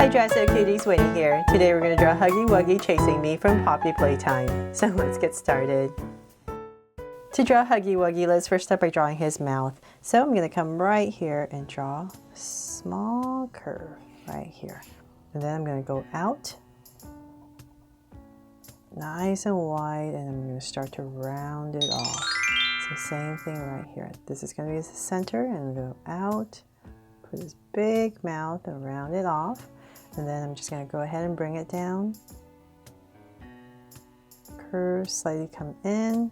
Hi Dress Up Cuties, Winnie here. Today we're going to draw Huggy Wuggy chasing me from Poppy Playtime. So let's get started. To draw Huggy Wuggy, let's first start by drawing his mouth. So I'm going to come right here and draw a small curve right here. And then I'm going to go out nice and wide, and I'm going to start to round it off. So same thing right here. This is going to be the center, and I'm going to go out, put this big mouth and round it off. And then I'm just going to go ahead and bring it down. Curve, slightly come in.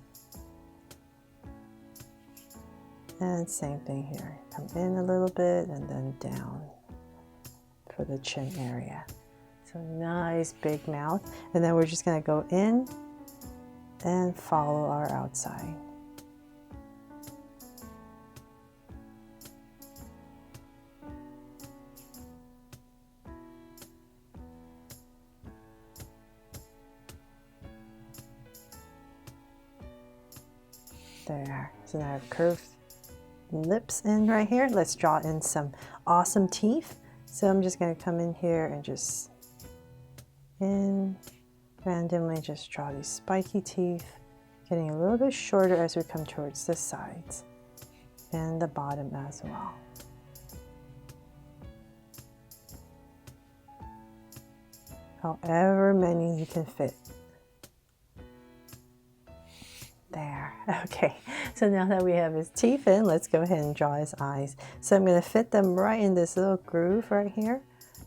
And same thing here. Come in a little bit and then down for the chin area. So nice big mouth. And then we're just going to go in and follow our outside. There. So now I have curved lips in right here. Let's draw in some awesome teeth. So I'm just going to come in here and just randomly just draw these spiky teeth, getting a little bit shorter as we come towards the sides and the bottom as well. However many you can fit. There. Okay, so now that we have his teeth in, let's go ahead and draw his eyes. So I'm going to fit them right in this little groove right here.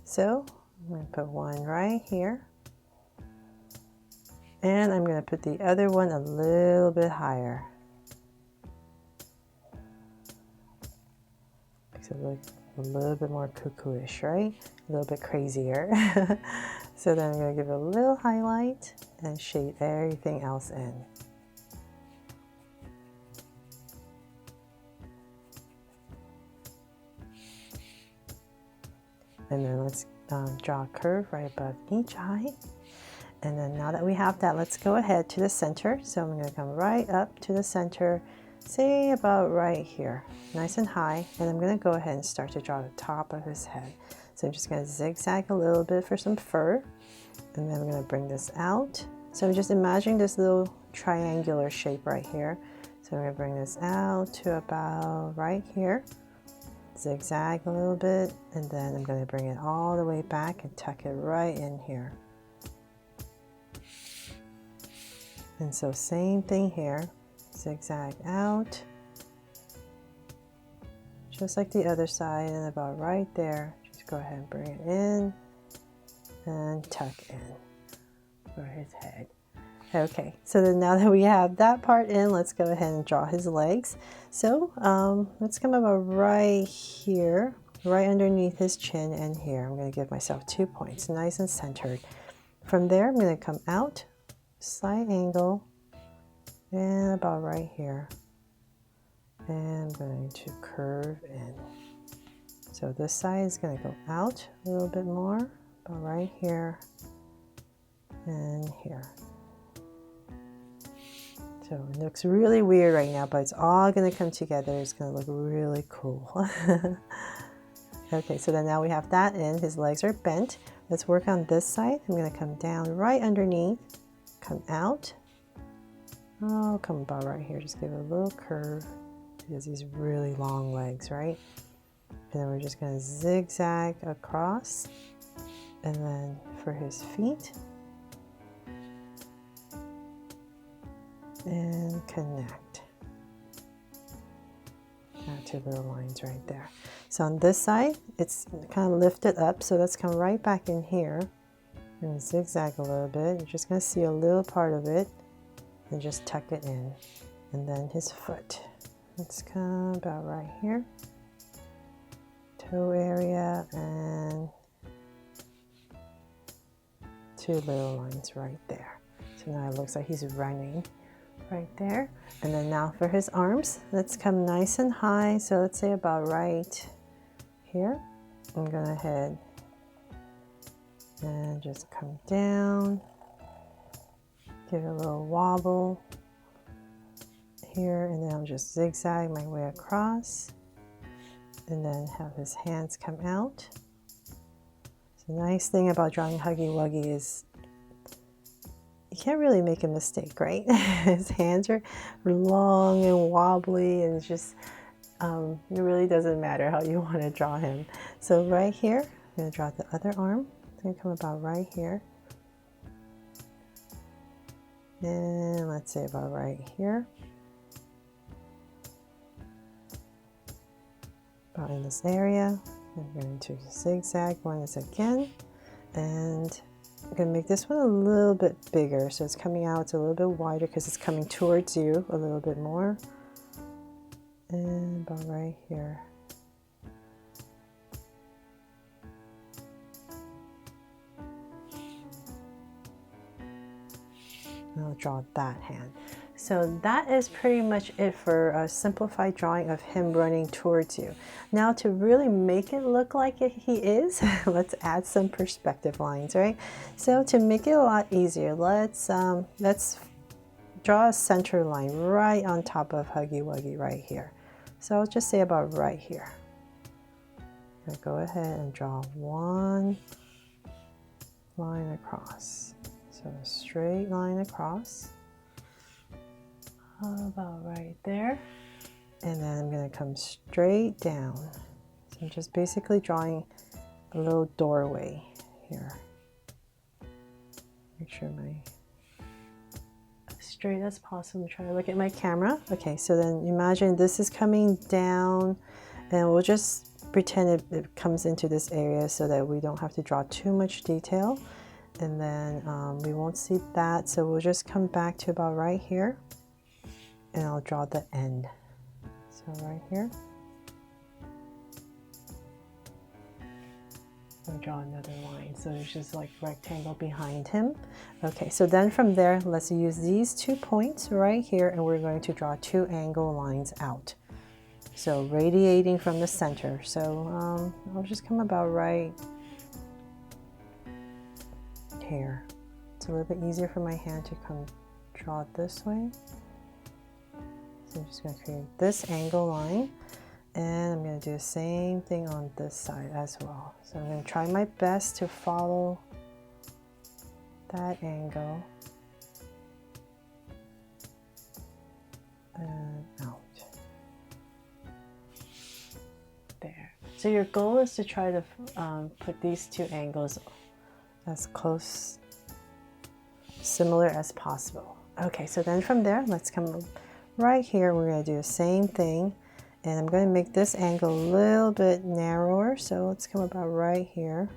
So I'm going to put one right here. And I'm going to put the other one a little bit higher. Makes it look a little bit more cuckoo-ish, right? A little bit crazier. So then I'm going to give it a little highlight and shade everything else in. And then let's draw a curve right above each eye. And then now that we have that, let's go ahead to the center. So I'm going to come right up to the center, say about right here, nice and high. And I'm going to go ahead and start to draw the top of his head. So I'm just going to zigzag a little bit for some fur. And then I'm going to bring this out. So just imagine this little triangular shape right here. So I'm going to bring this out to about right here. Zigzag a little bit, and then I'm going to bring it all the way back and tuck it right in here. And so same thing here, zigzag out, just like the other side, and about right there, just go ahead and bring it in and tuck in for his head. Okay, so then now that we have that part in, let's go ahead and draw his legs. So let's come about right here, right underneath his chin and here. I'm going to give myself 2 points, nice and centered. From there, I'm going to come out, slight angle, and about right here. And I'm going to curve in. So this side is going to go out a little bit more, about right here and here. So it looks really weird right now, but it's all going to come together. It's going to look really cool. Okay, so then now we have that in. His legs are bent. Let's work on this side. I'm going to come down right underneath, come out. Oh, come about right here. Just give it a little curve. He has these really long legs, right? And then we're just going to zigzag across. And then for his feet, and connect. Two little lines right there. So on this side, it's kind of lifted up, so let's come right back in here and zigzag a little bit. You're just going to see a little part of it and just tuck it in. And then his foot. Let's come about right here. Toe area and 2 little lines right there. So now it looks like he's running. Right there. And then now for his arms, let's come nice and high. So let's say about right here. I'm going to head and just come down, give it a little wobble here, and then I'll just zigzag my way across and then have his hands come out. The nice thing about drawing Huggy Wuggy is you can't really make a mistake, right? His hands are long and wobbly, and it's just, it really doesn't matter how you want to draw him. So right here, I'm going to draw the other arm. It's going to come about right here. And let's say about right here. About in this area. I'm going to zigzag once again. And I'm going to make this one a little bit bigger. So it's coming out, it's a little bit wider because it's coming towards you a little bit more. And about right here. And I'll draw that hand. So that is pretty much it for a simplified drawing of him running towards you. Now to really make it look like he is, let's add some perspective lines, right? So to make it a lot easier, let's draw a center line right on top of Huggy Wuggy right here. So I'll just say about right here. I'll go ahead and draw one line across. So a straight line across. About right there. And then I'm going to come straight down. So I'm just basically drawing a little doorway here. Make sure my as straight as possible. Try to look at my camera. Okay, so then imagine this is coming down, and we'll just pretend it comes into this area so that we don't have to draw too much detail. And then we won't see that, so we'll just come back to about right here. And I'll draw the end. So right here. I'll draw another line. So there's just like rectangle behind him. Okay, so then from there, let's use these 2 points right here, and we're going to draw 2 angle lines out. So radiating from the center. So I'll just come about right here. It's a little bit easier for my hand to come draw it this way. So I'm just going to create this angle line, and I'm going to do the same thing on this side as well. So I'm going to try my best to follow that angle and out. There. So your goal is to try to put these 2 angles as close, similar as possible. Okay, so then from there, let's come right here. We're going to do the same thing, and I'm going to make this angle a little bit narrower. So let's come about right here.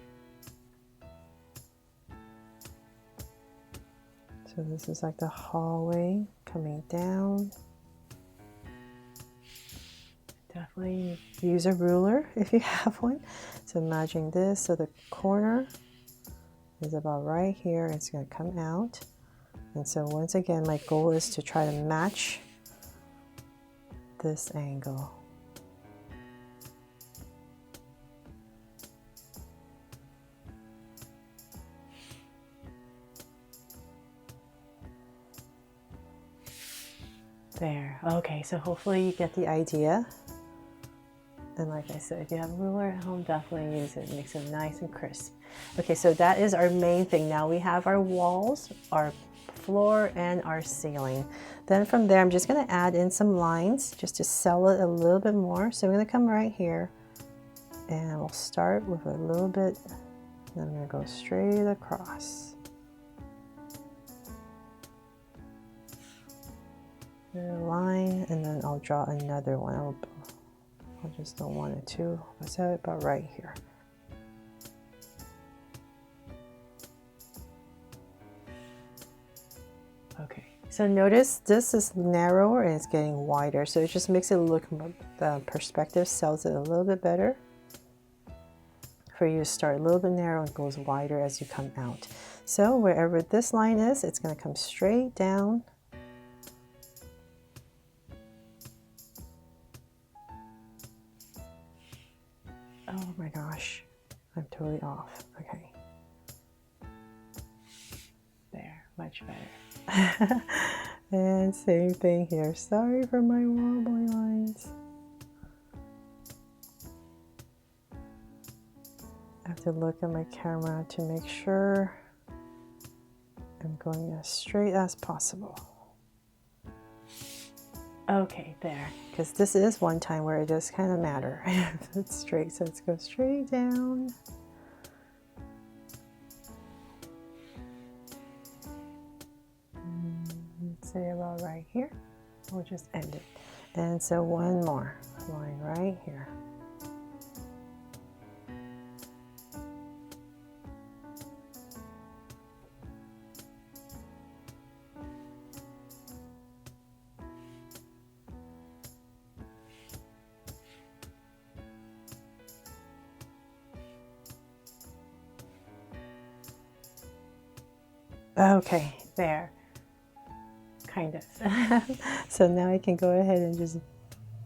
So this is like the hallway coming down. Definitely use a ruler if you have one. So imagine this. So the corner is about right here. It's going to come out. And so once again, my goal is to try to match this angle. There. Okay, so hopefully you get the idea. And like I said, if you have a ruler at home, definitely use it. It makes it nice and crisp. Okay, so that is our main thing. Now we have our walls, our floor, and our ceiling. Then from there, I'm just going to add in some lines just to sell it a little bit more. So I'm going to come right here, and we'll start with a little bit, and I'm going to go straight across. A line, and then I'll draw another one. I just don't want it to. Let's have it about right here. Okay, so notice this is narrower and it's getting wider, so it just makes it look, the perspective sells it a little bit better. For you to start a little bit narrow and goes wider as you come out. So wherever this line is, it's going to come straight down. Oh my gosh, I'm totally off. Okay. There, much better. And same thing here. Sorry for my wobbly lines. I have to look at my camera to make sure I'm going as straight as possible. Okay, there, because this is one time where it does kind of matter if it's straight, so let's go straight down. Let's say about right here. We'll just end it. And so one more line right here. Okay, there, kind of. So now I can go ahead and just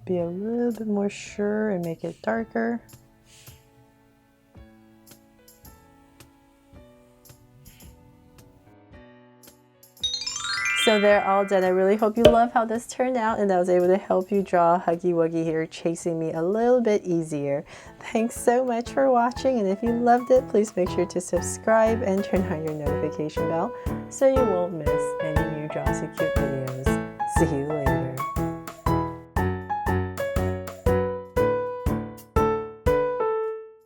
be a little bit more sure and make it darker. So they're all done. I really hope you love how this turned out and I was able to help you draw Huggy Wuggy here, chasing me a little bit easier. Thanks so much for watching, and if you loved it, please make sure to subscribe and turn on your notification bell so you won't miss any new Draw So Cute videos. See you later.